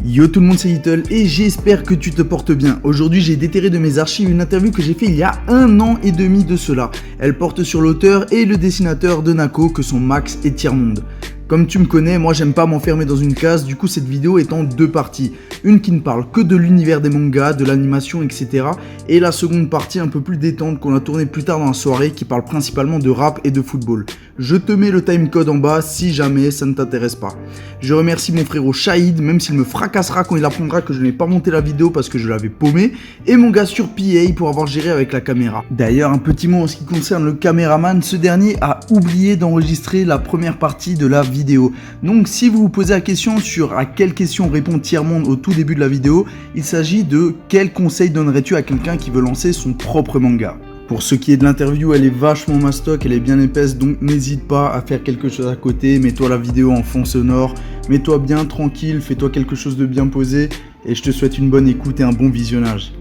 Yo tout le monde, c'est Little et j'espère que tu te portes bien. Aujourd'hui j'ai déterré de mes archives une interview que j'ai fait il y a 1 an et demi de cela. Elle porte sur l'auteur et le dessinateur de Nako que sont Max et Tiermonde. Comme tu me connais, moi j'aime pas m'enfermer dans une case, du coup cette vidéo est en 2 parties. Une qui ne parle que de l'univers des mangas, de l'animation, etc. Et la seconde partie un peu plus détente qu'on a tournée plus tard dans la soirée qui parle principalement de rap et de football. Je te mets le timecode en bas si jamais ça ne t'intéresse pas. Je remercie mon frérot Shahid, même s'il me fracassera quand il apprendra que je n'ai pas monté la vidéo parce que je l'avais paumé, et mon gars sur PA pour avoir géré avec la caméra. D'ailleurs, un petit mot en ce qui concerne le caméraman, ce dernier a oublié d'enregistrer la première partie de la vidéo. Donc si vous vous posez la question sur à quelle question répond Tiermonde au tout début de la vidéo, il s'agit de quel conseil donnerais-tu à quelqu'un qui veut lancer son propre manga. Pour ce qui est de l'interview, elle est vachement mastoc, elle est bien épaisse, donc n'hésite pas à faire quelque chose à côté, mets-toi la vidéo en fond sonore, mets-toi bien tranquille, fais-toi quelque chose de bien posé, et je te souhaite une bonne écoute et un bon visionnage.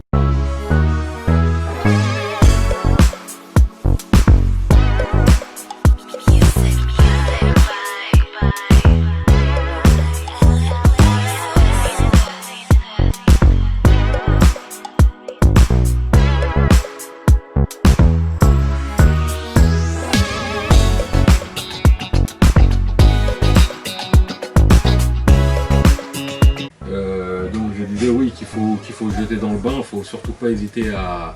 Oui, qu'il faut jeter dans le bain, il ne faut surtout pas hésiter à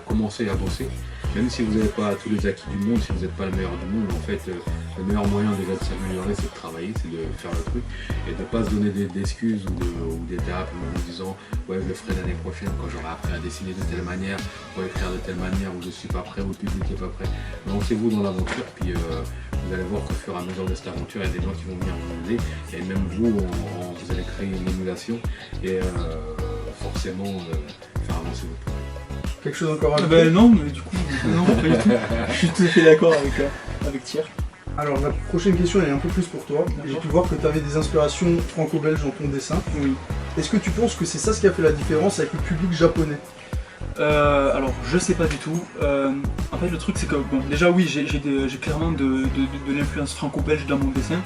commencer à bosser. Même si vous n'avez pas tous les acquis du monde, si vous n'êtes pas le meilleur du monde, en fait, le meilleur moyen déjà de s'améliorer, c'est de travailler, c'est de faire le truc et de ne pas se donner d'excuses ou d'étapes en disant ouais, je le ferai l'année prochaine quand j'aurai appris à dessiner de telle manière, pour écrire de telle manière, ou je suis pas prêt, ou le public n'est pas prêt. Lancez-vous dans l'aventure, puis vous allez voir qu'au fur et à mesure de cette aventure, il y a des gens qui vont venir vous aider, et même vous, vous allez créer une émulation et forcément faire avancer votre projet. Quelque chose encore à dire? Non, mais du coup, non, pas du tout. Je suis tout à fait d'accord avec Thier. Alors la prochaine question elle est un peu plus pour toi. J'ai pu voir que tu avais des inspirations franco-belges dans ton dessin. Oui. Est-ce que tu penses que c'est ça ce qui a fait la différence avec le public japonais? Alors je sais pas du tout. En fait le truc c'est que bon, déjà oui j'ai clairement de l'influence franco-belge dans mon dessin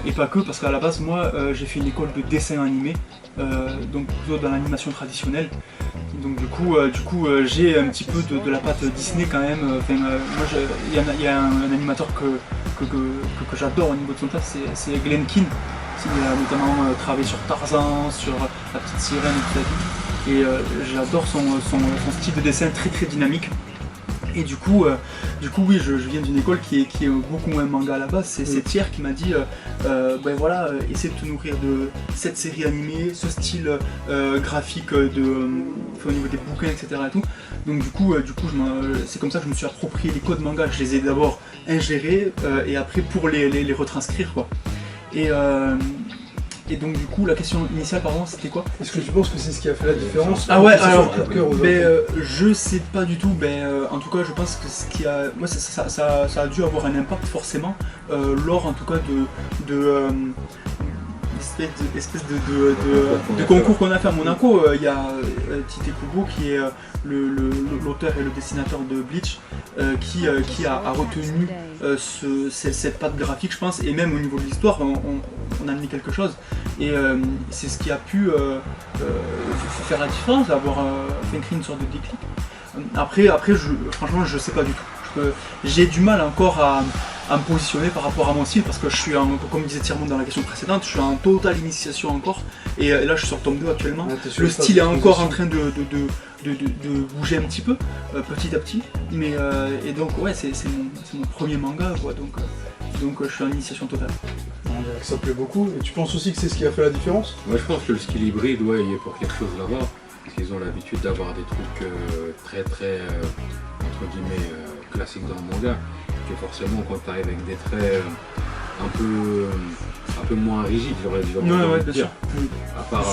et pas que parce qu'à la base moi j'ai fait une école de dessin animé donc plutôt dans l'animation traditionnelle. Donc du coup j'ai un petit peu de la patte Disney quand même. Moi il y a un animateur que j'adore au niveau de son taf, c'est Glen Keane. Il a notamment travaillé sur Tarzan, sur La Petite Sirène et tout ça. Et j'adore son style de dessin très dynamique. Et du coup oui, je viens d'une école qui est beaucoup moins manga à la base. C'est Thier qui m'a dit ben voilà, essaie de te nourrir de cette série animée, ce style graphique au niveau des bouquins, etc. Et tout. Donc du coup c'est comme ça que je me suis approprié les codes manga. Je les ai d'abord ingérés et après pour les retranscrire quoi. Et donc du coup la question initiale pardon c'était quoi? Est-ce que tu penses que c'est ce qui a fait la différence? Ah ouais, alors je sais pas du tout, en tout cas je pense que ce qui a. Moi ça a dû avoir un impact forcément lors en tout cas de espèce de concours qu'on a fait à Monaco. Il y a Tite Kubo qui est l'auteur et le dessinateur de Bleach qui a retenu cette patte graphique je pense, et même au niveau de l'histoire on a mis quelque chose et c'est ce qui a pu faire la différence, avoir fait créer une sorte de déclic. Après franchement je sais pas du tout, j'ai du mal encore à me positionner par rapport à mon style parce que je suis, comme disait Tiermonde dans la question précédente, je suis en totale initiation encore et là je suis sur tome 2 actuellement. Le style est encore en train de bouger un petit peu, petit à petit, mais et donc ouais c'est mon premier manga quoi, donc je suis en initiation totale. Ça plaît beaucoup, et tu penses aussi que c'est ce qui a fait la différence? Moi je pense que le style hybride, ouais, il est pour quelque chose là-bas, parce qu'ils ont l'habitude d'avoir des trucs très entre guillemets classiques dans le manga, que forcément quand tu arrives avec des traits un peu moins rigides, j'aurais bien sûr. À part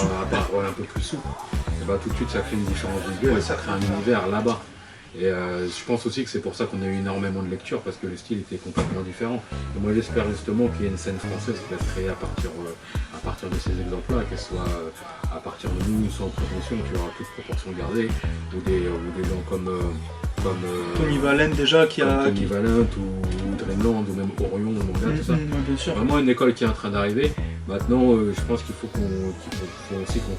ouais, un peu plus souple, et bah tout de suite ça crée une différence visuelle et ça crée un univers là-bas. Et je pense aussi que c'est pour ça qu'on a eu énormément de lectures, parce que le style était complètement différent. Et moi j'espère justement qu'il y ait une scène française qui va se créer à partir de ces exemples-là, qu'elle soit à partir de nous, sans prétention, qu'il y aura toute proportion gardée, ou des gens comme Tony Valent déjà qui a... Tony Valent ou Dreamland ou même Orion, manga, tout ça. Bien sûr. Vraiment une école qui est en train d'arriver. Maintenant, je pense qu'il faut faut aussi qu'on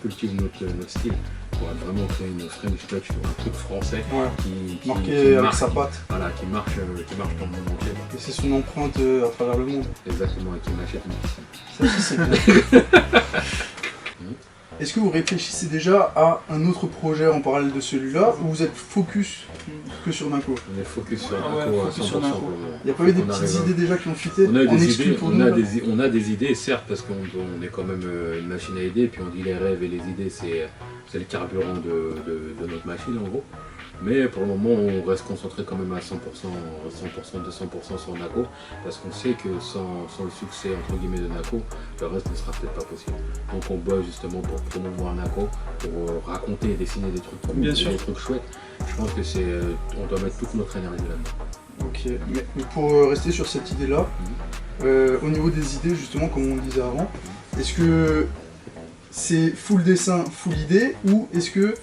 cultive notre style pour vraiment créer une French touch, un truc français qui marqué avec marque, sa patte. Voilà, qui marche dans le monde entier. Et c'est son empreinte à travers le monde. Exactement, et qui m'achète une piscine. Ça aussi, c'est bien. Est-ce que vous réfléchissez déjà à un autre projet en parallèle de celui-là ou vous êtes focus que sur Nako? On est focus sur Ah ouais, Nako à focus 100%. sur Nako. Il n'y a pas eu des petites idées déjà qui ont fuité On a en des exclu idées, pour nous, là on a des idées, certes, parce qu'on est quand même une machine à idées, puis on dit les rêves et les idées, c'est le carburant de notre machine en gros. Mais pour le moment, on reste concentré quand même à 100%, 200% sur Nako, parce qu'on sait que sans le succès entre guillemets de Nako, le reste ne sera peut-être pas possible. Donc on bosse justement pour promouvoir Nako, pour raconter et dessiner des trucs cool, Bien sûr. des trucs chouettes. Je pense que on doit mettre toute notre énergie là-dedans. Ok, mais pour rester sur cette idée-là, au niveau des idées, justement, comme on le disait avant, est-ce que c'est full dessin, full idée, ou est-ce que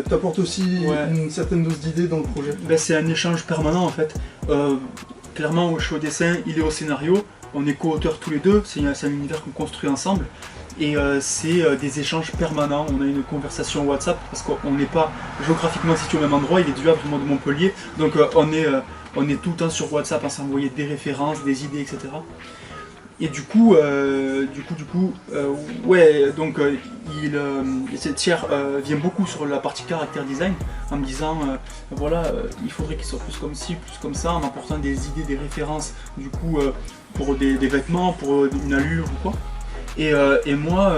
t'apportes aussi une certaine dose d'idées dans le projet? Ben, c'est un échange permanent en fait. Clairement, je suis au dessin, il est au scénario, on est co-auteurs tous les deux, c'est un univers qu'on construit ensemble. Et c'est des échanges permanents, on a une conversation WhatsApp, parce qu'on n'est pas géographiquement situé au même endroit, il est du Havre, moi de Montpellier, donc on est tout le temps sur WhatsApp à s'envoyer des références, des idées, etc. Et du coup, Thiers vient beaucoup sur la partie caractère design en me disant voilà, il faudrait qu'il soit plus comme ci, plus comme ça, en apportant des idées, des références du coup pour des vêtements, pour une allure ou quoi. Et moi,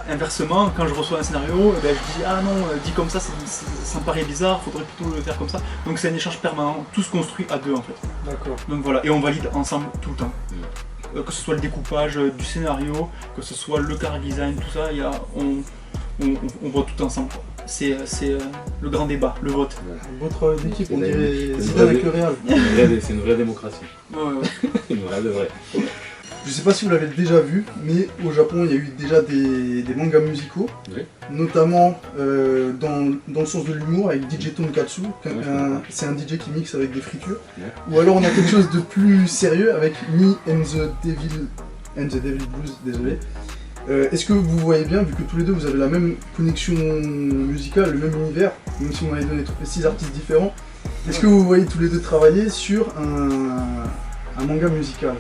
inversement, quand je reçois un scénario, ben, je dis ah non, dit comme ça, ça me paraît bizarre, faudrait plutôt le faire comme ça. Donc c'est un échange permanent, tout se construit à deux en fait. D'accord. Donc voilà, et on valide ensemble tout le temps. Que ce soit le découpage du scénario, que ce soit le car design, tout ça, on vote tout ensemble. C'est le grand débat, le vote. Un beau travail d'équipe, on dirait C'est Zidane avec le Real. C'est une vraie démocratie. Une vraie de vraie. Je sais pas si vous l'avez déjà vu, mais au Japon il y a eu déjà des mangas musicaux, notamment dans le sens de l'humour avec DJ Tonkatsu, c'est un DJ qui mixe avec des fritures, ou alors on a quelque chose de plus sérieux avec Me and the Devil Blues, désolé. Est-ce que vous voyez bien, vu que tous les deux vous avez la même connexion musicale, le même univers, même si on avait donné 6 artistes différents, est-ce que vous voyez tous les deux travailler sur un manga musical?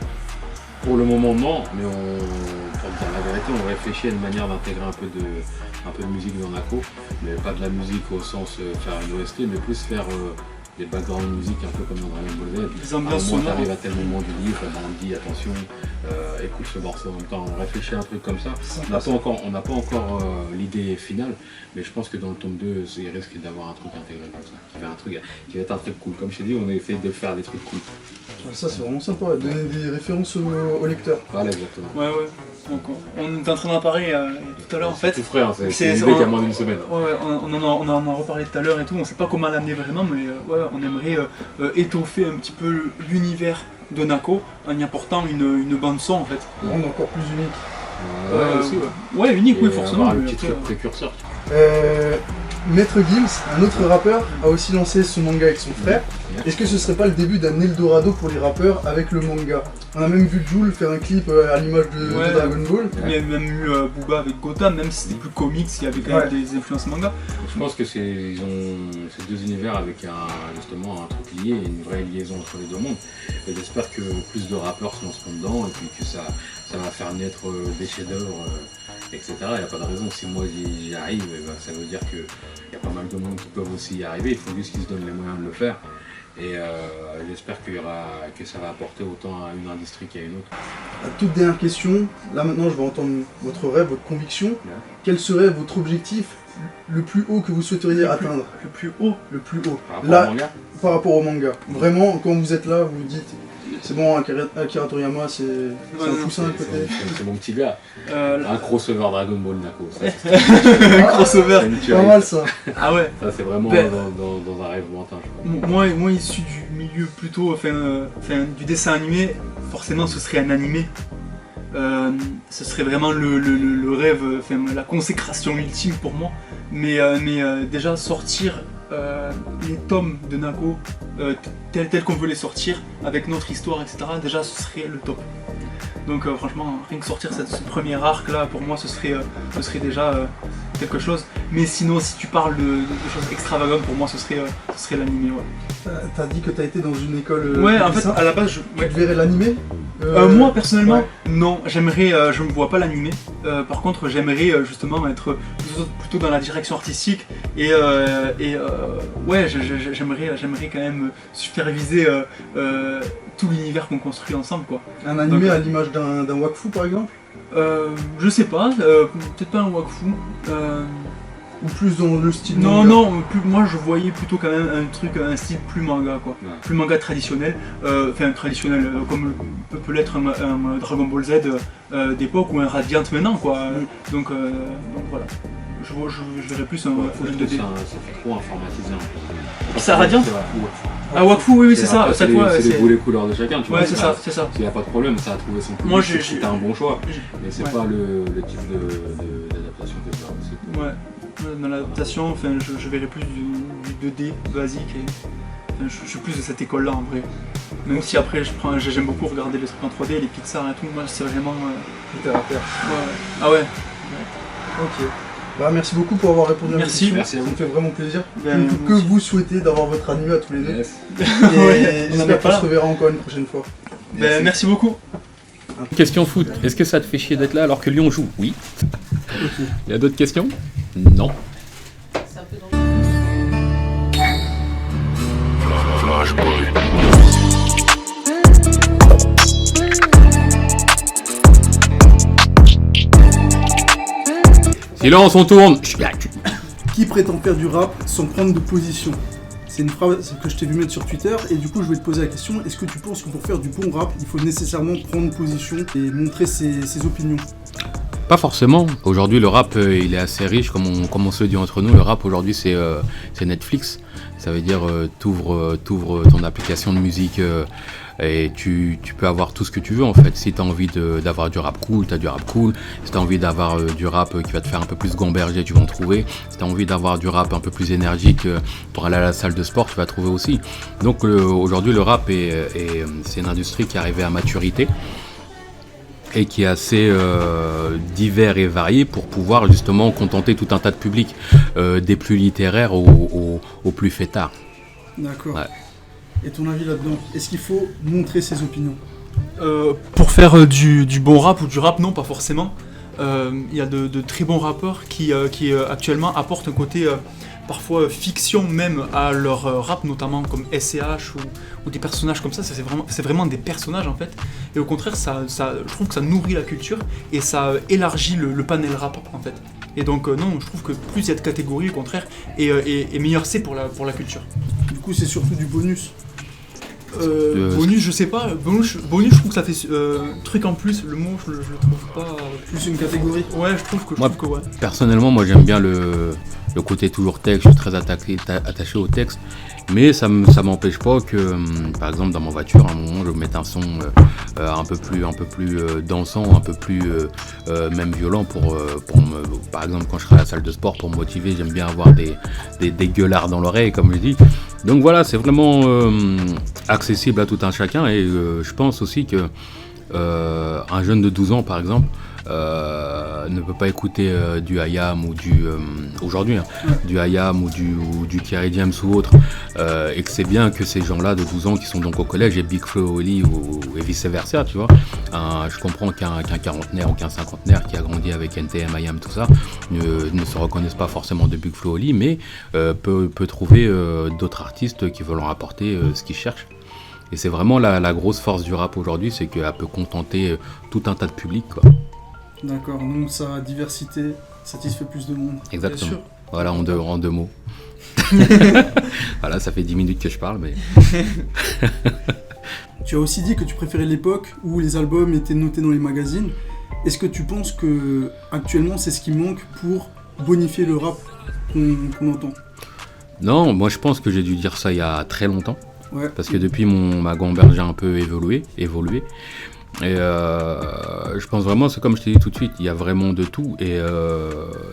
Pour le moment, non, mais pour dire la vérité, on réfléchit à une manière d'intégrer un peu de musique dans Nako, mais pas de la musique au sens faire une OST, mais plus faire des background music un peu comme dans Dragon Ball Z. Les ambiances sonores. T'arrives à tel moment du livre, on dit attention, écoute ce morceau en même temps, on réfléchit à un truc comme ça. On n'a pas encore l'idée finale, mais je pense que dans le tome 2, il risque d'avoir un truc intégré comme ça, qui va être un truc cool. Comme je t'ai dit, on a essayé de faire des trucs cool. Ça c'est vraiment sympa, donner des références au lecteur. Voilà, exactement. Ouais. Donc on est en train d'en parler tout à l'heure en fait. C'est tout frais, hein, c'est une idée qui a moins d'une semaine. Ouais, on en a reparlé tout à l'heure et tout, on sait pas comment l'amener vraiment, mais on aimerait étoffer un petit peu l'univers de Nako en y apportant une bande son en fait. Rendre encore plus unique. Aussi, ouais, unique, oui, Et forcément. avoir le mais petit après, truc précurseur. Maître Gims, un autre rappeur, a aussi lancé son manga avec son frère. Est-ce que ce serait pas le début d'un Eldorado pour les rappeurs avec le manga? On a même vu Jul faire un clip à l'image de Dragon Ball. Il y a même eu Booba avec Gotham, même si c'était plus comics, il y avait quand même des influences manga. Je pense que ils ont ces deux univers avec justement un truc lié, une vraie liaison entre les deux mondes. Et j'espère que plus de rappeurs se lanceront dedans et puis que ça va faire naître des chefs-d'œuvre, etc. Il n'y a pas de raison. Si moi j'y arrive, ça veut dire qu'il y a pas mal de monde qui peuvent aussi y arriver. Il faut juste qu'ils se donnent les moyens de le faire. Et j'espère que ça va apporter autant à une industrie qu'à une autre. La toute dernière question, là maintenant je vais entendre votre rêve, votre conviction. Quel serait votre objectif le plus haut que vous souhaiteriez atteindre? Le plus haut. Le plus haut. Par rapport au manga Par rapport au manga. Vraiment, quand vous êtes là, vous vous dites c'est bon, Akira Toriyama, c'est un poussin à côté. C'est mon petit gars. Un crossover Dragon Ball Nako. Un crossover. Pas mal ça. Ah ouais. Ça c'est vraiment dans un rêve lointain. Moi issu du milieu plutôt, du dessin animé, forcément ce serait un animé. Ce serait vraiment le rêve, la consécration ultime pour moi. Mais déjà sortir les tomes de Nako tels qu'on veut les sortir, avec notre histoire, etc., déjà ce serait le top. Donc franchement, rien que sortir ce premier arc là, pour moi ce serait déjà quelque chose. Mais sinon, si tu parles de choses extravagantes, pour moi ce serait l'animé. Ouais. T'as dit que t'as été dans une école. Ouais, en fait, à la base, tu verrais l'animé moi personnellement, ouais. non, je me vois pas l'animer. Par contre, j'aimerais justement être plutôt dans la direction artistique et ouais, j'aimerais quand même superviser tout l'univers qu'on construit ensemble, quoi. Un animé à l'image d'un Wakfu par exemple Je sais pas, peut-être pas un Wakfu. Ou plus dans le style Non, manga. moi je voyais plutôt quand même un style plus manga, quoi. Ouais. Plus manga traditionnel, comme peut l'être un Dragon Ball Z d'époque ou un Radiant maintenant, quoi. Donc voilà. Je verrais plus un Wakfu 2D. Ça fait trop informatisé un peu. C'est Radiant C'est Wakfu. Ah, Wakfu, oui, c'est ça. Après, Cette fois, c'est les goûts, les couleurs de chacun, tu vois. Ouais, c'est ça, c'est ça. Il n'y a pas de problème, ça a trouvé son public. Moi, c'était un bon choix. Mais c'est ouais. pas le type d'adaptation que ça. Ouais. Dans l'adaptation, enfin, je verrais plus du 2D basique. Enfin, je suis plus de cette école-là en vrai. Même si après, j'aime beaucoup regarder les trucs en 3D, les Pixar et tout. Moi, c'est vraiment. Terre à terre. Ouais. Ah ouais. Ok. Bah, merci beaucoup pour avoir répondu à mes Merci. questions. Merci à Ça vous. me fait vraiment plaisir. Ben, que vous souhaitez d'avoir votre animé à tous les deux. Yes. Et Ouais, on en a j'espère qu'on pas. se reverra encore une prochaine fois. Merci beaucoup. Question foot. Est-ce que ça te fait chier d'être là alors que Lyon joue? Oui. Ok. Il y a d'autres questions? Non. Silence, on tourne. Qui prétend faire du rap sans prendre de position? C'est une phrase que je t'ai vu mettre sur Twitter et du coup je vais te poser la question, est-ce que tu penses que pour faire du bon rap, il faut nécessairement prendre position et montrer ses opinions? Pas forcément. Aujourd'hui, le rap, il est assez riche, comme on se le dit entre nous. Le rap, aujourd'hui, c'est Netflix. Ça veut dire, t'ouvres ton application de musique et tu peux avoir tout ce que tu veux, en fait. Si t'as envie d'avoir du rap cool, t'as du rap cool. Si t'as envie d'avoir du rap qui va te faire un peu plus gamberger, tu vas en trouver. Si t'as envie d'avoir du rap un peu plus énergique pour aller à la salle de sport, tu vas trouver aussi. Donc, aujourd'hui, le rap, c'est une industrie qui est arrivée à maturité et qui est assez divers et varié pour pouvoir justement contenter tout un tas de publics, des plus littéraires aux plus fêtards. D'accord. Ouais. Et ton avis là-dedans? Est-ce qu'il faut montrer ses opinions? Pour faire du bon rap ou du rap, non, pas forcément. Il y a de très bons rappeurs qui actuellement apportent un côté parfois fiction même à leur rap, notamment comme SCH ou des personnages comme ça. C'est vraiment des personnages en fait. Et au contraire, je trouve que ça nourrit la culture et ça élargit le panel rap en fait. Et donc non, je trouve que plus il y a de catégories, au contraire, et meilleur c'est pour la culture. Du coup c'est surtout du bonus. Bonus, je sais pas. Bonus, je trouve que ça fait truc en plus. Le mot, je le trouve pas. Plus une catégorie. Ouais, je trouve que ouais. Personnellement, moi j'aime bien le côté toujours texte, je suis très attaché au texte, mais ça m'empêche pas que, par exemple, dans ma voiture, à un moment, je mette un son un peu plus dansant, un peu plus même violent pour par exemple, quand je serai à la salle de sport pour me motiver, j'aime bien avoir des gueulards dans l'oreille, comme je dis. Donc voilà, c'est vraiment accessible à tout un chacun, et je pense aussi que un jeune de 12 ans, par exemple, ne peut pas écouter du IAM ou du aujourd'hui du IAM ou du Kerry James ou autre, et que c'est bien que ces gens-là de 12 ans qui sont donc au collège et Big Flo et Oli et vice versa, tu vois. Je comprends qu'un quarantenaire ou qu'un cinquantenaire qui a grandi avec NTM, IAM, tout ça ne se reconnaissent pas forcément de Big Flo et Oli, mais peut trouver d'autres artistes qui veulent leur apporter ce qu'ils cherchent. Et c'est vraiment la grosse force du rap aujourd'hui, c'est qu'elle peut contenter tout un tas de publics, quoi. D'accord, donc sa diversité satisfait plus de monde. Exactement. Bien sûr. Voilà, en deux mots. Voilà, ça fait 10 minutes que je parle, mais... Tu as aussi dit que tu préférais l'époque où les albums étaient notés dans les magazines. Est-ce que tu penses que actuellement c'est ce qui manque pour bonifier le rap qu'on entend? Non, moi je pense que j'ai dû dire ça il y a très longtemps. Ouais. Parce que depuis ma gamberge a un peu évolué. Et je pense vraiment, c'est comme je t'ai dit tout de suite, il y a vraiment de tout et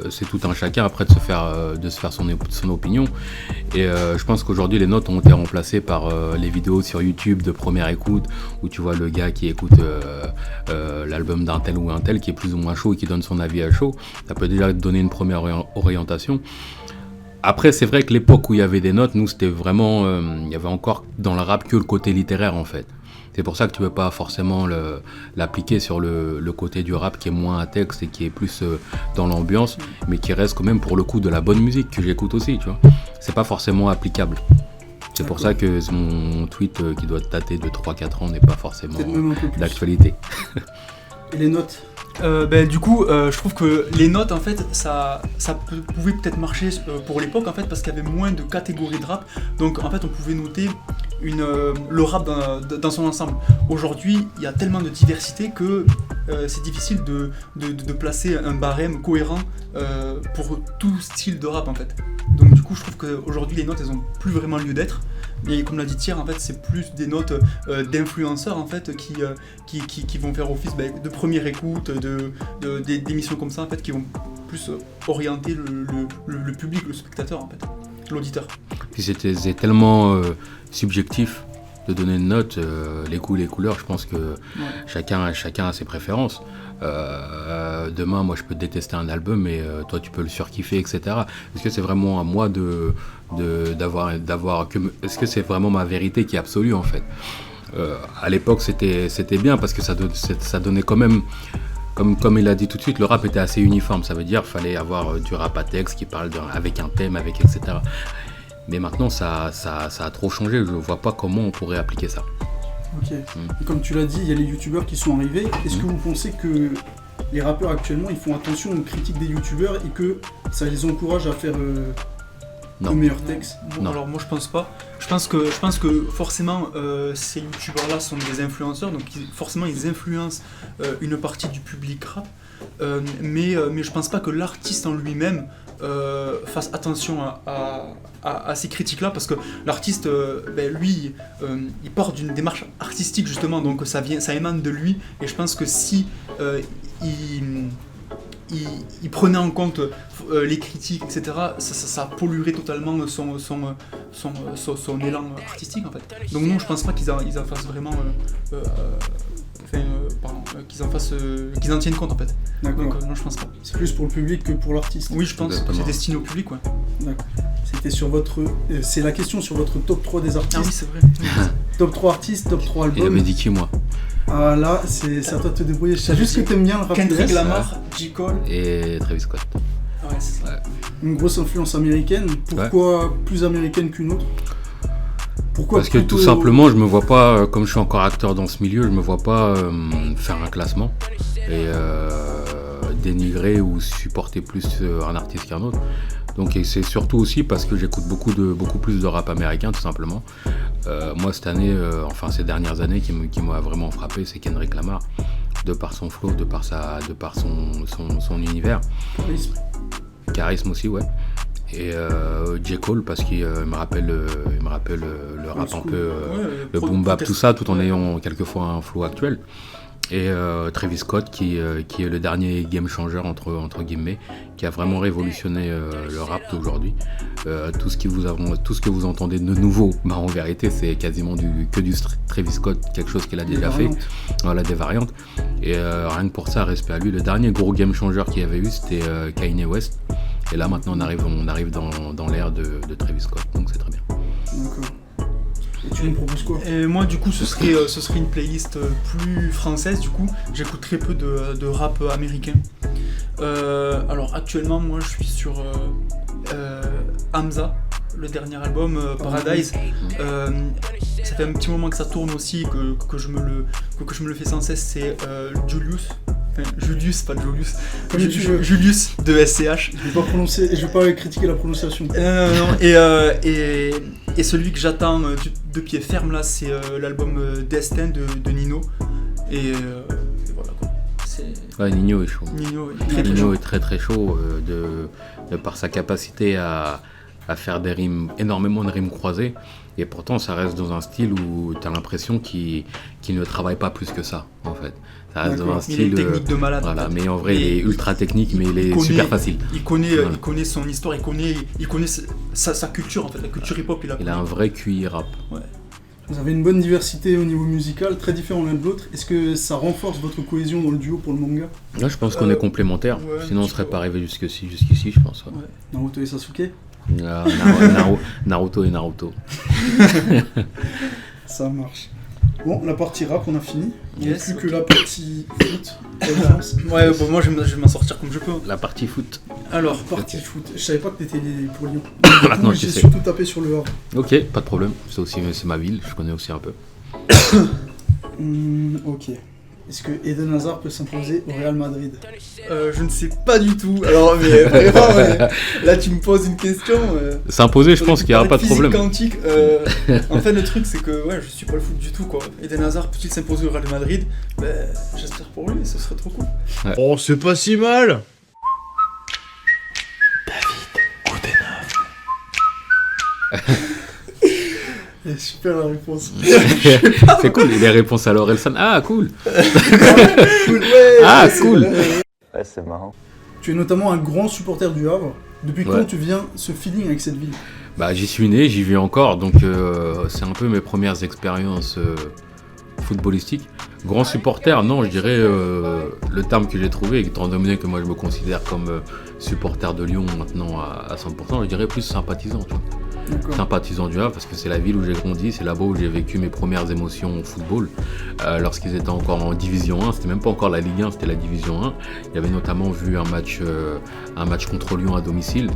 c'est tout un chacun après de se faire son opinion. Et je pense qu'aujourd'hui les notes ont été remplacées par les vidéos sur YouTube de première écoute où tu vois le gars qui écoute l'album d'un tel ou un tel qui est plus ou moins chaud et qui donne son avis à chaud. Ça peut déjà te donner une première orientation. Après, c'est vrai que l'époque où il y avait des notes, nous, c'était vraiment... il y avait encore dans le rap que le côté littéraire, en fait. C'est pour ça que tu ne peux pas forcément l'appliquer sur le côté du rap qui est moins à texte et qui est plus dans l'ambiance, mais qui reste quand même, pour le coup, de la bonne musique que j'écoute aussi, tu vois. C'est pas forcément applicable. C'est pour ça que mon tweet qui doit dater de 3-4 ans n'est pas forcément d'actualité. Et les notes ? Du coup, je trouve que les notes, en fait, ça pouvait peut-être marcher pour l'époque, en fait, parce qu'il y avait moins de catégories de rap. Donc, en fait, on pouvait noter le rap dans son ensemble. Aujourd'hui, il y a tellement de diversité que c'est difficile de placer un barème cohérent pour tout style de rap, en fait. Donc, du coup, je trouve qu'aujourd'hui, les notes, elles ont plus vraiment lieu d'être. Et comme l'a dit Thierry, en fait, c'est plus des notes d'influenceurs, en fait, qui vont faire office de première écoute, d'émissions comme ça, en fait, qui vont plus orienter le public, le spectateur, en fait, l'auditeur. Puis c'est tellement subjectif de donner une note, les goûts, les couleurs, je pense que chacun a ses préférences. Demain, moi, je peux détester un album, mais toi, tu peux le surkiffer, etc. Est-ce que c'est vraiment à moi d'avoir est-ce que c'est vraiment ma vérité qui est absolue, en fait? À l'époque, c'était bien parce que ça donnait quand même, comme il a dit tout de suite, le rap était assez uniforme. Ça veut dire qu'il fallait avoir du rap à texte qui parle avec un thème, etc. Mais maintenant, ça a trop changé. Je ne vois pas comment on pourrait appliquer ça. Ok. Et comme tu l'as dit, il y a les youtubeurs qui sont arrivés. Est-ce que vous pensez que les rappeurs actuellement, ils font attention aux critiques des youtubeurs et que ça les encourage à faire de meilleurs textes? Non. Alors moi je pense pas. Je pense que forcément ces youtubeurs-là sont des influenceurs, donc forcément ils influencent une partie du public rap. Mais je pense pas que l'artiste en lui-même fasse attention à ces critiques-là, parce que l'artiste, lui, il part d'une démarche artistique justement, donc ça émane de lui, et je pense que si il prenait en compte les critiques, etc., ça polluerait totalement son élan artistique, en fait. Donc non, je pense pas qu'ils en fassent vraiment... qu'ils en tiennent compte, en fait. D'accord. Donc non, je pense pas. C'est plus pour le public que pour l'artiste. Oui, je pense que c'est destiné au public, ouais. D'accord. C'était sur votre... c'est la question sur votre top 3 des artistes. Ah oui, c'est vrai. Top 3 artistes, top 3 albums. Il avait dit qui, moi? Ah là, c'est à toi de te débrouiller. Je sais juste que t'aimes bien le rap. Kendrick Lamar, J. Cole et Travis Scott. Ouais, c'est ça. Ouais. Une grosse influence américaine. Pourquoi plus américaine qu'une autre? Pourquoi? Parce que tout simplement, je me vois pas, comme je suis encore acteur dans ce milieu, je me vois pas faire un classement et dénigrer ou supporter plus un artiste qu'un autre. Donc et c'est surtout aussi parce que j'écoute beaucoup plus de rap américain, tout simplement. Moi cette année, ces dernières années qui m'a vraiment frappé, c'est Kendrick Lamar, de par son flow, de par son univers. Charisme aussi, ouais. Et J. Cole parce qu'il me rappelle le rap un peu, le boom bap, tout ça, tout en ayant quelquefois un flow actuel. Et Travis Scott qui est le dernier game changer entre guillemets, qui a vraiment révolutionné le rap d'aujourd'hui. Tout ce que vous entendez de nouveau, en vérité c'est quasiment que du Travis Scott, quelque chose qu'il a déjà fait. Voilà, des variantes. Et rien que pour ça, respect à lui. Le dernier gros game changer qu'il y avait eu, c'était Kanye West. Et là maintenant on arrive dans l'ère de Travis Scott, donc c'est très bien. D'accord. Et tu nous proposes quoi? Et moi du coup ce serait une playlist plus française, du coup j'écoute très peu de rap américain. Alors actuellement moi je suis sur Hamza, le dernier album Paradise. Ça fait un petit moment que ça tourne aussi, que je me le fais sans cesse, c'est Julius. Enfin, Julius, pas Julius. Julius de SCH. Je vais pas critiquer la prononciation. Non. Et celui que j'attends de pied ferme là, c'est l'album Destin de Nino. Et voilà quoi. Ouais, Nino est chaud. Nino est très très chaud de par sa capacité à faire énormément de rimes croisées Et pourtant, ça reste dans un style où tu as l'impression qu'il ne travaille pas plus que ça, en fait. Ça reste dans un Il a une style. technique de malade. Voilà, en fait. mais en vrai, il est ultra technique, mais il est super facile. Il connaît, Voilà. il connaît son histoire, il connaît sa culture, en fait, la culture hip-hop. Il a un vrai QI rap. Vous avez une bonne diversité au niveau musical, très différent l'un de l'autre. Est-ce que ça renforce votre cohésion dans le duo pour le manga? Là, je pense qu'on est complémentaires. ouais, Sinon, on un petit serait peu. pas arrivé jusqu'ici, je pense. Ouais. Naruto et Sasuke? Naruto et Naruto. Ça marche. Bon, la partie rap, on a fini. Il n'y a Yes, plus que ok. la partie foot. Référence. Ouais, bon, moi je vais m'en sortir comme je peux. La partie foot. Alors, Partie foot. Je savais pas que t'étais pour Lyon. Maintenant, Du coup, tu j'ai sais. surtout tapé sur le Havre. Ok, pas de problème. C'est ma ville, je connais aussi un peu. Ok. Est-ce que Eden Hazard peut s'imposer au Real Madrid? je ne sais pas du tout. Alors, mais vraiment, là tu me poses une question. S'imposer, je pense qu'il n'y aura pas de problème. Quantique, en fait, le truc c'est que je suis pas le foot du tout quoi. Eden Hazard peut-il s'imposer au Real Madrid? J'espère pour lui, ce serait trop cool. Oh, c'est pas si mal. Et super la réponse. C'est cool, les réponses à Orelsan. Ah, cool. Cool, ouais, Ah, c'est cool. vrai. Ouais, c'est marrant. Tu es notamment un grand supporter du Havre. Depuis Ouais. quand tu viens ce feeling avec cette ville? Bah, j'y suis né, j'y vis encore, donc c'est un peu mes premières expériences footballistiques. Grand supporter, non, je dirais le terme que j'ai trouvé, étant donné que moi je me considère comme supporter de Lyon maintenant à 100%, je dirais plus sympathisant, tu vois. D'accord. Sympathisant du Havre parce que c'est la ville où j'ai grandi, c'est là-bas où j'ai vécu mes premières émotions au football lorsqu'ils étaient encore en Division 1, c'était même pas encore la Ligue 1, c'était la Division 1. Il y avait notamment vu un match contre Lyon à domicile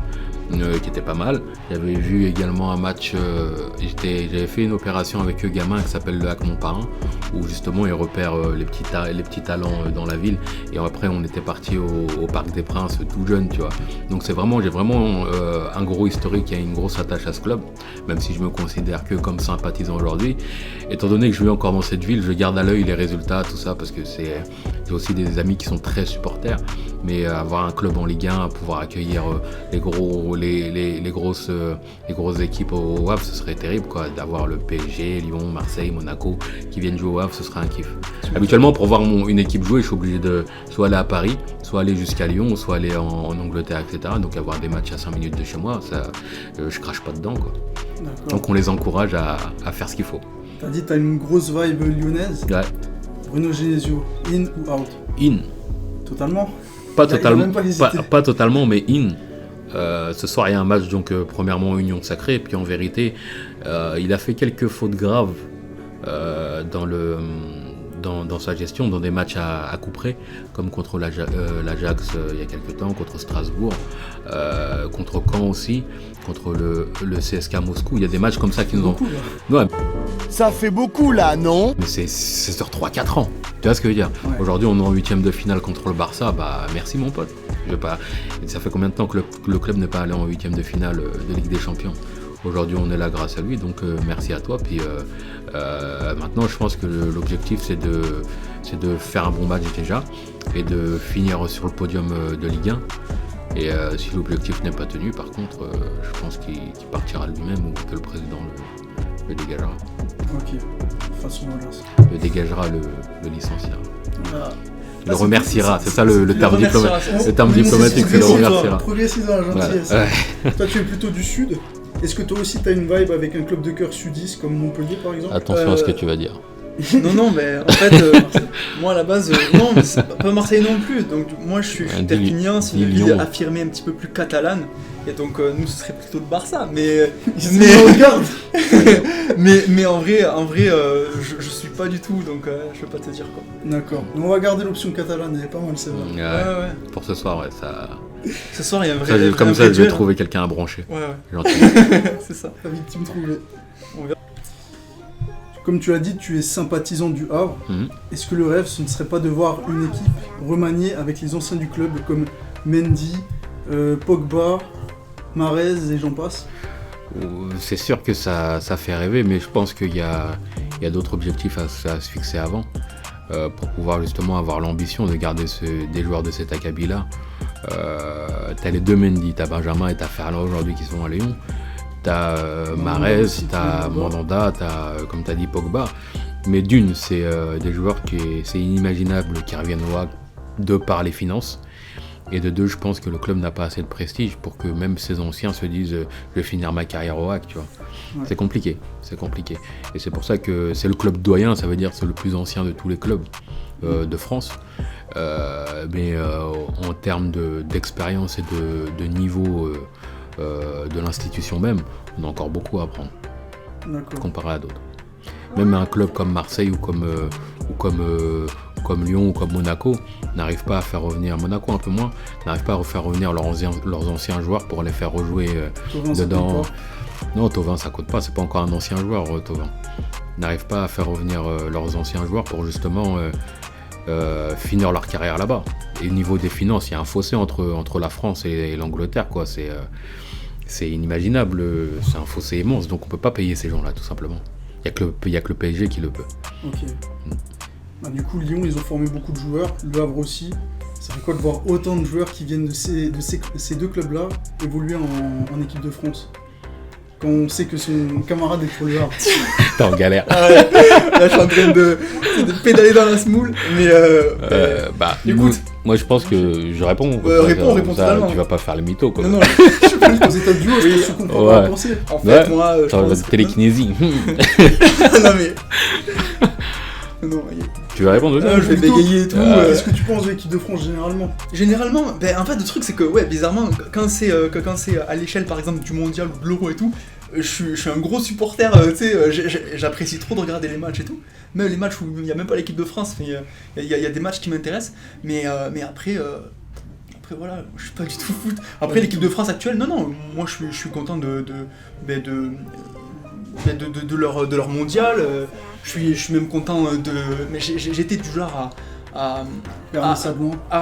qui était pas mal. J'avais vu également un match, j'avais fait une opération avec eux gamins qui s'appelle le Hack Mon Parrain où justement ils repèrent les petits talents dans la ville et après on était parti au Parc des Princes tout jeune, tu vois. Donc j'ai vraiment un gros historique et une grosse attache à ce club, même si je me considère que comme sympathisant aujourd'hui. Étant donné que je vis encore dans cette ville, je garde à l'œil les résultats, tout ça, parce que j'ai aussi des amis qui sont très supporters, mais avoir un club en Ligue 1, pouvoir accueillir les grosses équipes au Havre, ce serait terrible, quoi. D'avoir le PSG, Lyon, Marseille, Monaco qui viennent jouer au Havre, ce serait un kiff. Habituellement, pour voir une équipe jouer, je suis obligé de soit aller à Paris, soit aller jusqu'à Lyon, soit aller en Angleterre, etc. Donc avoir des matchs à 5 minutes de chez moi, ça, je crache pas dedans, quoi. D'accord. Donc on les encourage à faire ce qu'il faut. T'as dit t'as une grosse vibe lyonnaise. Ouais. Bruno Genesio, in ou out? In. Totalement. Pas Il a totalement, même pas hésité. pas totalement, mais in. Ce soir, il y a un match, donc premièrement Union Sacrée, et puis en vérité, il a fait quelques fautes graves dans sa gestion, dans des matchs à coup près, comme contre l'Ajax il y a quelques temps, contre Strasbourg, contre Caen aussi, contre le CSKA Moscou. Il y a des matchs comme ça qui nous ont... Beaucoup, là. Ouais, Ça fait beaucoup là, non? mais c'est sur 3-4 ans. Tu vois ce que je veux dire? Ouais. Aujourd'hui, on est en 8ème de finale contre le Barça. Bah, merci mon pote. Ça fait combien de temps que le club n'est pas allé en 8ème de finale de Ligue des Champions? Aujourd'hui, on est là grâce à lui, donc merci à toi. Puis maintenant, je pense que l'objectif, c'est de faire un bon match déjà et de finir sur le podium de Ligue 1. Et si l'objectif n'est pas tenu, par contre, je pense qu'il partira lui-même ou que le président le dégagera. Ok. De façon inverse. Le dégagera, le licenciera. Voilà. Le remerciera, c'est ça le terme remerciera, diplomatique. Le terme diplomatique, c'est le remerciera. Progressif dans la gentillesse. Ouais. Toi, tu es plutôt du sud. Est-ce que toi aussi, t'as une vibe avec un club de cœur sudiste comme Montpellier, par exemple? Attention à ce que tu vas dire. Non, mais en fait, moi à la base, non, mais c'est pas Marseille non plus. Donc moi je suis dis- Perpignan, c'est une dis ville Lyon. affirmée un petit peu plus catalane. Et donc nous ce serait plutôt le Barça. Mais Regarde. mais en vrai, je suis pas du tout, donc je peux pas te dire quoi. D'accord. Donc, on va garder l'option catalane, elle est pas mal, c'est vrai. Ouais. Ouais. Pour ce soir, ouais, ça. Ce soir il y a un vrai. Ça, comme un ça, vrai je vais duel. trouver quelqu'un à brancher. Ouais, Gentil. c'est ça. La victime troublée. On verra. Comme tu as dit, tu es sympathisant du Havre. Mhm. Est-ce que le rêve, ce ne serait pas de voir une équipe remaniée avec les anciens du club comme Mendy, Pogba, Mahrez et j'en passe? C'est sûr que ça fait rêver, mais je pense qu'il y a d'autres objectifs à se fixer avant pour pouvoir justement avoir l'ambition de garder des joueurs de cet acabit-là. T'as les deux Mendy, t'as Benjamin et t'as Ferland aujourd'hui qui sont à Lyon. t'as Mahrez, t'as Mandanda, t'as, comme t'as dit, Pogba. Mais d'une, c'est des joueurs c'est inimaginable qui reviennent au HAC de par les finances. Et de deux, je pense que le club n'a pas assez de prestige pour que même ces anciens se disent je vais finir ma carrière au HAC, tu vois. Ouais. C'est compliqué. Et c'est pour ça que c'est le club doyen, ça veut dire que c'est le plus ancien de tous les clubs de France. Mais en termes d'expérience et de niveau de l'institution même, on a encore beaucoup à apprendre. Comparé à d'autres. Même un club comme Marseille ou comme Lyon ou comme Monaco n'arrive pas à faire revenir, Monaco un peu moins, n'arrive pas à faire revenir leurs anciens joueurs pour les faire rejouer dedans. Non, Thauvin ça coûte pas, c'est pas encore un ancien joueur, Thauvin. N'arrive pas à faire revenir leurs anciens joueurs pour justement finir leur carrière là-bas. Et au niveau des finances, il y a un fossé entre la France et l'Angleterre, quoi. C'est inimaginable, c'est un fossé immense, donc on peut pas payer ces gens-là, tout simplement. Il n'y a que le PSG qui le peut. Ok. Bah, du coup, Lyon, ils ont formé beaucoup de joueurs, Le Havre aussi. Ça fait quoi de voir autant de joueurs qui viennent de ces deux clubs-là évoluer en équipe de France ? Quand on sait que son camarade est pour Le Havre. T'es en galère. Là, je suis en train de pédaler dans la semoule, mais écoute. Moi, je pense que je réponds. Réponds totalement. Tu vas pas faire le mytho, quoi. Non, je suis plus aux états du haut, je comprends pas penser. En fait, moi, je pense... télékinésie. Non, mais... Non, tu vas répondre je vais bégayer et tout. Qu'est-ce que tu penses de l'équipe de France Généralement, en fait, le truc, c'est que, bizarrement, quand c'est à l'échelle, par exemple, du mondial ou de l'euro et tout, je suis un gros supporter, j'apprécie trop de regarder les matchs et tout. Même les matchs où il n'y a même pas l'équipe de France, il y a des matchs qui m'intéressent, mais après voilà, je suis pas du tout foot. Après l'équipe de France actuelle, non, moi je suis content de leur mondial, je suis même content mais j'étais du genre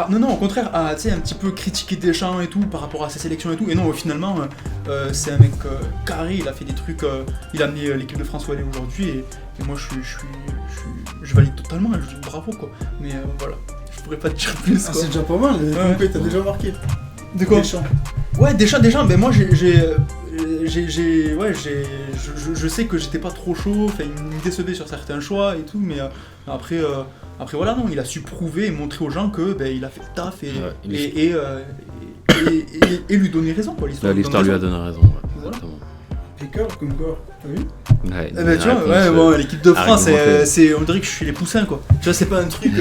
non, au contraire, un petit peu critiquer Deschamps et tout par rapport à ses sélections et tout. Et non, finalement, c'est un mec carré, il a fait des trucs, il a amené l'équipe de France où elle est aujourd'hui. Et moi, je valide totalement, je dis bravo, quoi. Mais voilà, je pourrais pas te dire plus, quoi. C'est déjà pas mal, t'as déjà marqué. De quoi ? Deschamps. Ouais, Deschamps, ben moi, je sais que j'étais pas trop chaud, il me décevait sur certains choix et tout, mais après voilà, non, il a su prouver et montrer aux gens que il a fait le taf et lui donner raison, quoi. L'histoire lui a donné raison, voilà. Piqueur, comme quoi, t'as vu ? Ouais, tu vois, l'équipe de France, on dirait que je suis les poussins, quoi. Tu vois, c'est pas un truc...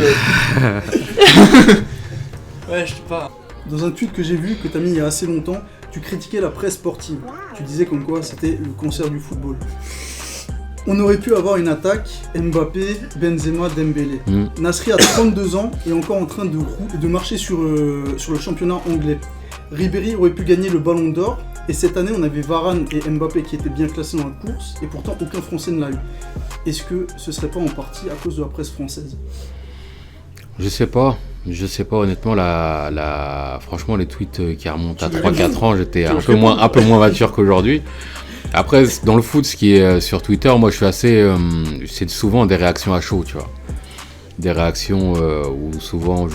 Ouais, je sais pas. Dans un tweet que j'ai vu, que t'as mis il y a assez longtemps, tu critiquais la presse sportive. Tu disais comme quoi c'était le concert du football. On aurait pu avoir une attaque, Mbappé, Benzema, Dembélé. Nasri a 32 ans et encore en train de marcher sur le championnat anglais. Ribéry aurait pu gagner le Ballon d'Or et cette année on avait Varane et Mbappé qui étaient bien classés dans la course et pourtant aucun Français ne l'a eu. Est-ce que ce serait pas en partie à cause de la presse française ? Je sais pas honnêtement, franchement les tweets qui remontent à 3-4 ans, j'étais un peu moins mature qu'aujourd'hui. Après, dans le foot, ce qui est sur Twitter, moi je suis assez... c'est souvent des réactions à chaud, tu vois. Des réactions où souvent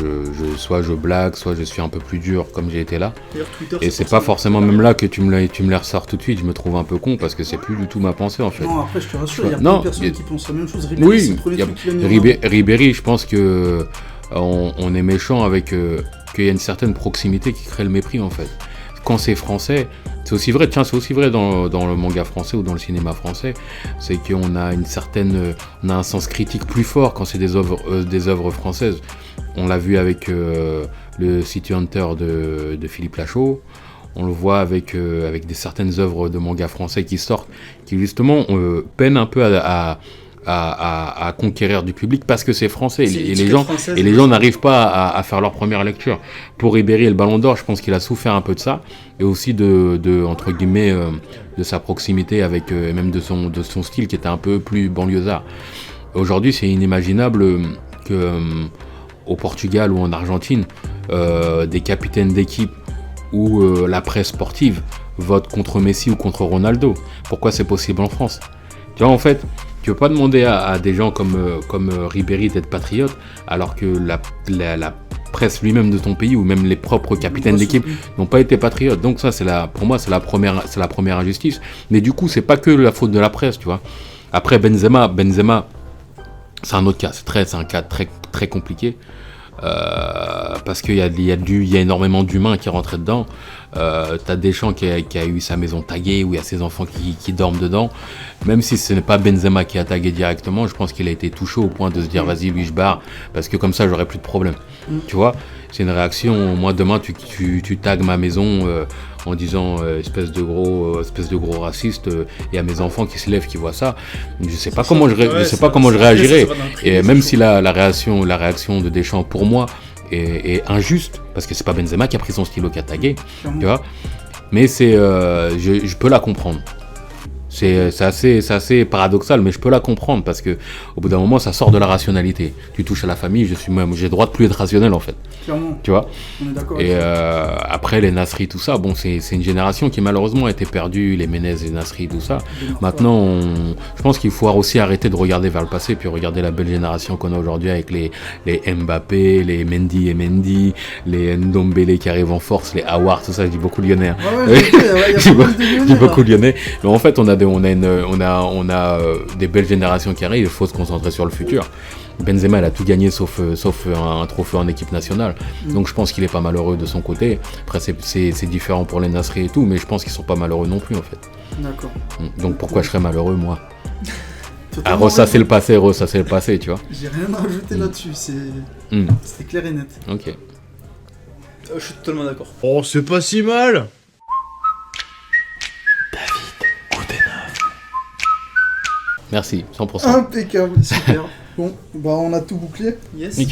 soit je blague, soit je suis un peu plus dur comme j'ai été là. Twitter, et c'est pas forcément même là que tu me les ressors tout de suite, je me trouve un peu con parce que c'est plus du tout ma pensée en fait. Non, après je te rassure, il y a plein de personnes qui pensent la même chose. Ribéry, oui, c'est le premier truc qui vient de Ribéry, je pense que on est méchant avec qu'il y a une certaine proximité qui crée le mépris en fait. Quand c'est français, c'est aussi vrai dans le manga français ou dans le cinéma français, c'est qu'on a on a un sens critique plus fort quand c'est des œuvres françaises. On l'a vu avec le City Hunter de Philippe Lachaud, on le voit avec certaines œuvres de manga français qui sortent, qui justement peinent un peu à conquérir du public parce que c'est français et les gens n'arrivent pas à faire leur première lecture. Pour Ribéry et le Ballon d'Or, je pense qu'il a souffert un peu de ça et aussi de entre guillemets de sa proximité avec même de son style qui était un peu plus banlieusard. Aujourd'hui, c'est inimaginable que au Portugal ou en Argentine, des capitaines d'équipe ou la presse sportive votent contre Messi ou contre Ronaldo. Pourquoi c'est possible en France ? Tu vois, en fait, tu peux pas demander à des gens comme Ribéry d'être patriote alors que la presse lui-même de ton pays ou même les propres capitaines d'équipe n'ont pas été patriotes. Donc ça, pour moi, c'est la première injustice. Mais du coup, c'est pas que la faute de la presse, tu vois. Après, Benzema, c'est un autre cas. C'est un cas très, très compliqué. Parce qu'il y a énormément d'humains qui rentraient dedans. T'as Deschamps qui a eu sa maison taguée, où il y a ses enfants qui dorment dedans. Même si ce n'est pas Benzema qui a tagué directement, je pense qu'il a été touché au point de se dire vas-y, lui je barre, parce que comme ça j'aurai plus de problème. Tu vois, c'est une réaction. Moi demain tu tagues ma maison en disant espèce de gros raciste, et à mes enfants qui se lèvent, qui voient ça, je sais pas comment je réagirais. Et même si la réaction de Deschamps pour moi est injuste, parce que c'est pas Benzema qui a pris son stylo qui a tagué, tu vois, mais je peux la comprendre. C'est assez paradoxal, mais je peux la comprendre, parce que au bout d'un moment ça sort de la rationalité. Tu touches à la famille, j'ai le droit de plus être rationnel en fait. Clairement. Tu vois. On est d'accord. Et après les Nasri, tout ça, bon, c'est une génération qui malheureusement a été perdue, les Menez, les Nasri, tout ça. Maintenant, je pense qu'il faut aussi arrêter de regarder vers le passé, puis regarder la belle génération qu'on a aujourd'hui avec les Mbappé, les Mendy et Mendy, les Ndombele qui arrivent en force, les Awar, tout ça. Je dis beaucoup lyonnais. Hein. Je dis beaucoup lyonnais. Mais en fait, on a des belles générations qui arrivent. Il faut se concentrer sur le futur. Benzema, il a tout gagné sauf un trophée en équipe nationale. Donc je pense qu'il est pas malheureux de son côté. Après c'est différent pour les Nasri et tout, mais je pense qu'ils sont pas malheureux non plus en fait. D'accord. Donc pourquoi je serais malheureux moi? À ressasser le passé, tu vois. J'ai rien à rajouter là-dessus, c'était clair et net. Ok. Je suis totalement d'accord. Oh, c'est pas si mal. Merci, 100%. Impeccable, super. Bon, bah on a tout bouclé. Yes. Nickel.